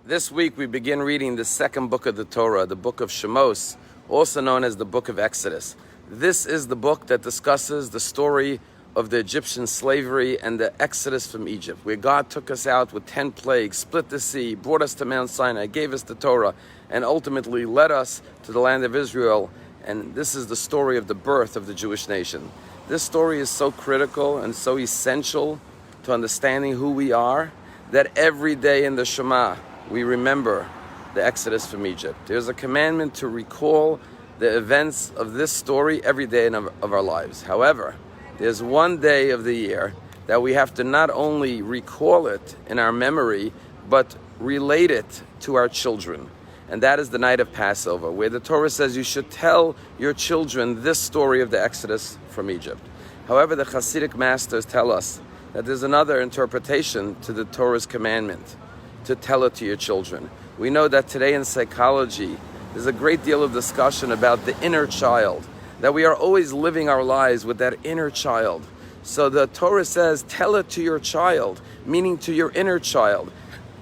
This week we begin reading the second book of the Torah, the book of Shemos, also known as the book of Exodus. This is the book that discusses the story of the Egyptian slavery and the exodus from Egypt, where God took us out with 10 plagues, split the sea, brought us to Mount Sinai, gave us the Torah, and ultimately led us to the land of Israel. And this is the story of the birth of the Jewish nation. This story is so critical and so essential to understanding who we are that every day in the Shema, we remember the exodus from Egypt. There's a commandment to recall the events of this story every day of our lives. However, there's one day of the year that we have to not only recall it in our memory, but relate it to our children. And that is the night of Passover, where the Torah says you should tell your children this story of the exodus from Egypt. However, the Hasidic masters tell us that there's another interpretation to the Torah's commandment, to tell it to your children. We know that today in psychology, there's a great deal of discussion about the inner child, that we are always living our lives with that inner child. So the Torah says, tell it to your child, meaning to your inner child.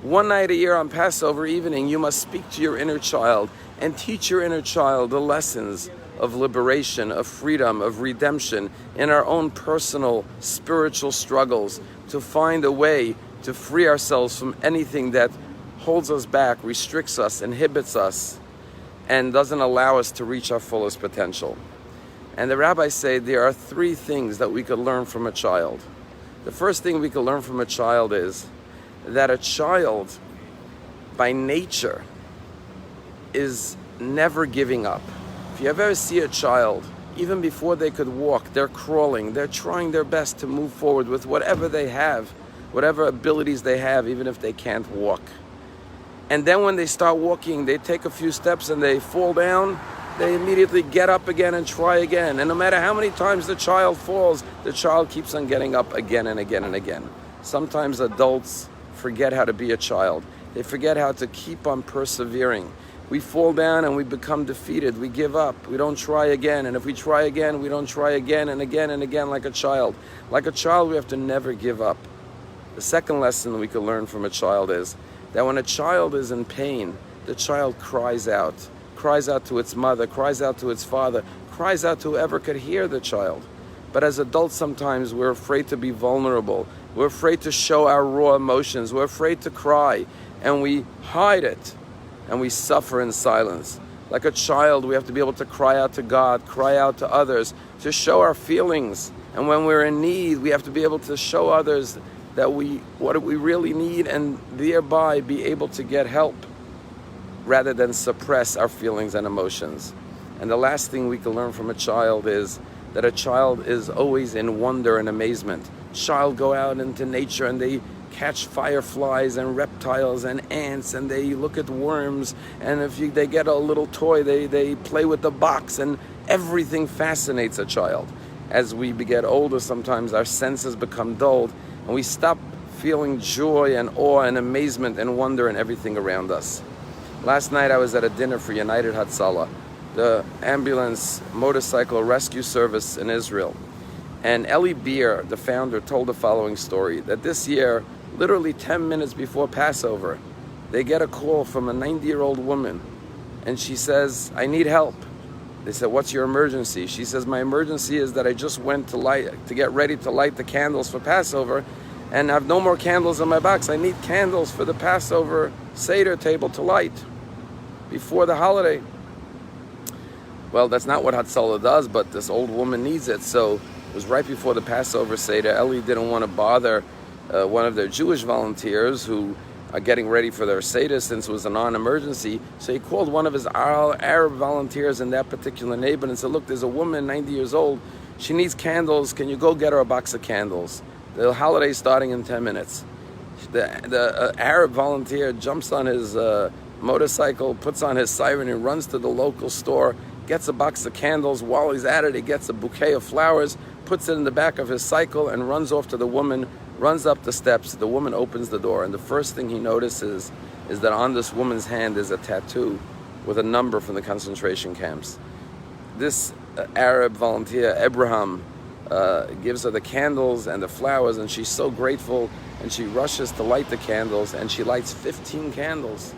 One night a year on Passover evening, you must speak to your inner child and teach your inner child the lessons of liberation, of freedom, of redemption in our own personal spiritual struggles, to find a way to free ourselves from anything that holds us back, restricts us, inhibits us, and doesn't allow us to reach our fullest potential. And the rabbis say there are three things that we could learn from a child. The first thing we could learn from a child is that a child, by nature, is never giving up. If you ever see a child, even before they could walk, they're crawling, they're trying their best to move forward with whatever they have, whatever abilities they have, even if they can't walk. And then when they start walking, they take a few steps and they fall down, they immediately get up again and try again. And no matter how many times the child falls, the child keeps on getting up again and again and again. Sometimes adults forget how to be a child. They forget how to keep on persevering. We fall down and we become defeated. We give up. We don't try again. And if we try again, we don't try again and again and again like a child. Like a child, we have to never give up. The second lesson we can learn from a child is that when a child is in pain, the child cries out to its mother, cries out to its father, cries out to whoever could hear the child. But as adults, sometimes we're afraid to be vulnerable. We're afraid to show our raw emotions. We're afraid to cry, and we hide it, and we suffer in silence. Like a child, we have to be able to cry out to God, cry out to others, to show our feelings. And when we're in need, we have to be able to show others that what we really need, and thereby be able to get help rather than suppress our feelings and emotions. And the last thing we can learn from a child is that a child is always in wonder and amazement. Child go out into nature and they catch fireflies and reptiles and ants, and they look at worms, and if they get a little toy, they play with the box, and everything fascinates a child. As we get older, sometimes our senses become dulled, and we stop feeling joy and awe and amazement and wonder in everything around us. Last night I was at a dinner for United Hatzalah, the ambulance motorcycle rescue service in Israel. And Eli Beer, the founder, told the following story, that this year, literally 10 minutes before Passover, they get a call from a 90-year-old woman, and she says, I need help. They said, what's your emergency? She says, my emergency is that I just went to get ready to light the candles for Passover, and I have no more candles in my box. I need candles for the Passover Seder table to light before the holiday. Well, that's not what Hatzalah does, but this old woman needs it. So it was right before the Passover Seder. Eli didn't want to bother one of their Jewish volunteers who are getting ready for their Seder, since it was a non-emergency. So he called one of his Arab volunteers in that particular neighborhood and said, look, there's a woman, 90 years old. She needs candles. Can you go get her a box of candles? The holiday's starting in 10 minutes. The Arab volunteer jumps on his motorcycle, puts on his siren, and runs to the local store, gets a box of candles. While he's at it, he gets a bouquet of flowers, puts it in the back of his cycle, and runs off to the woman, runs up the steps. The woman opens the door, and the first thing he notices is that on this woman's hand is a tattoo with a number from the concentration camps. This Arab volunteer, Abraham, gives her the candles and the flowers, and she's so grateful, and she rushes to light the candles, and she lights 15 candles.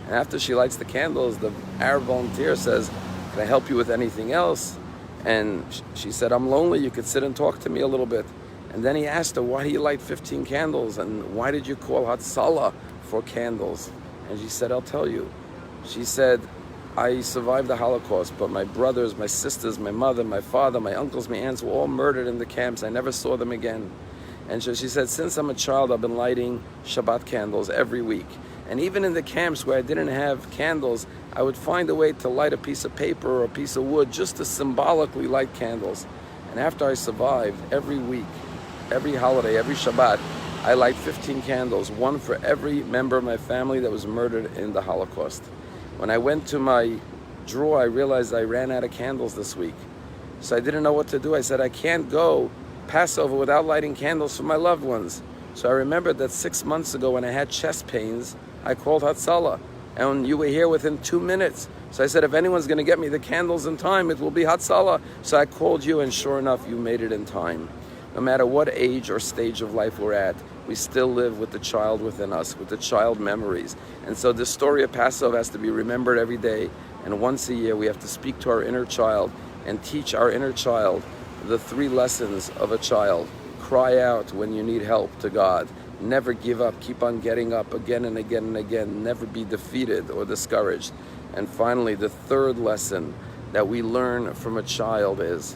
And after she lights the candles, the Arab volunteer says, "Can I help you with anything else?" And she said, "I'm lonely, you could sit and talk to me a little bit." And then he asked her, "Why do you light 15 candles? And why did you call Hatzalah for candles?" And she said, "I'll tell you." She said, "I survived the Holocaust, but my brothers, my sisters, my mother, my father, my uncles, my aunts were all murdered in the camps. I never saw them again." And so she said, "Since I'm a child, I've been lighting Shabbat candles every week. And even in the camps where I didn't have candles, I would find a way to light a piece of paper or a piece of wood just to symbolically light candles. And after I survived, every week, every holiday, every Shabbat, I light 15 candles, one for every member of my family that was murdered in the Holocaust. When I went to my drawer, I realized I ran out of candles this week. So I didn't know what to do. I said, I can't go Passover without lighting candles for my loved ones. So I remembered that 6 months ago when I had chest pains, I called Hatzalah, and you were here within 2 minutes. So I said, if anyone's going to get me the candles in time, it will be Hatzalah. So I called you, and sure enough, you made it in time. No matter what age or stage of life we're at, we still live with the child within us, with the child memories. And so this story of Passover has to be remembered every day. And once a year, we have to speak to our inner child and teach our inner child the 3 lessons of a child. Cry out when you need help to God. Never give up. Keep on getting up again and again and again. Never be defeated or discouraged. And finally, the 3rd lesson that we learn from a child is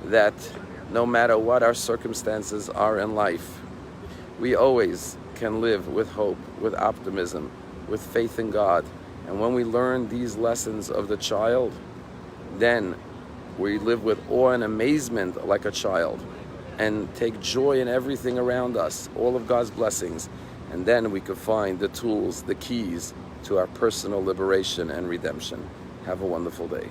that no matter what our circumstances are in life, we always can live with hope, with optimism, with faith in God. And when we learn these lessons of the child, then we live with awe and amazement like a child and take joy in everything around us, all of God's blessings. And then we could find the tools, the keys to our personal liberation and redemption. Have a wonderful day.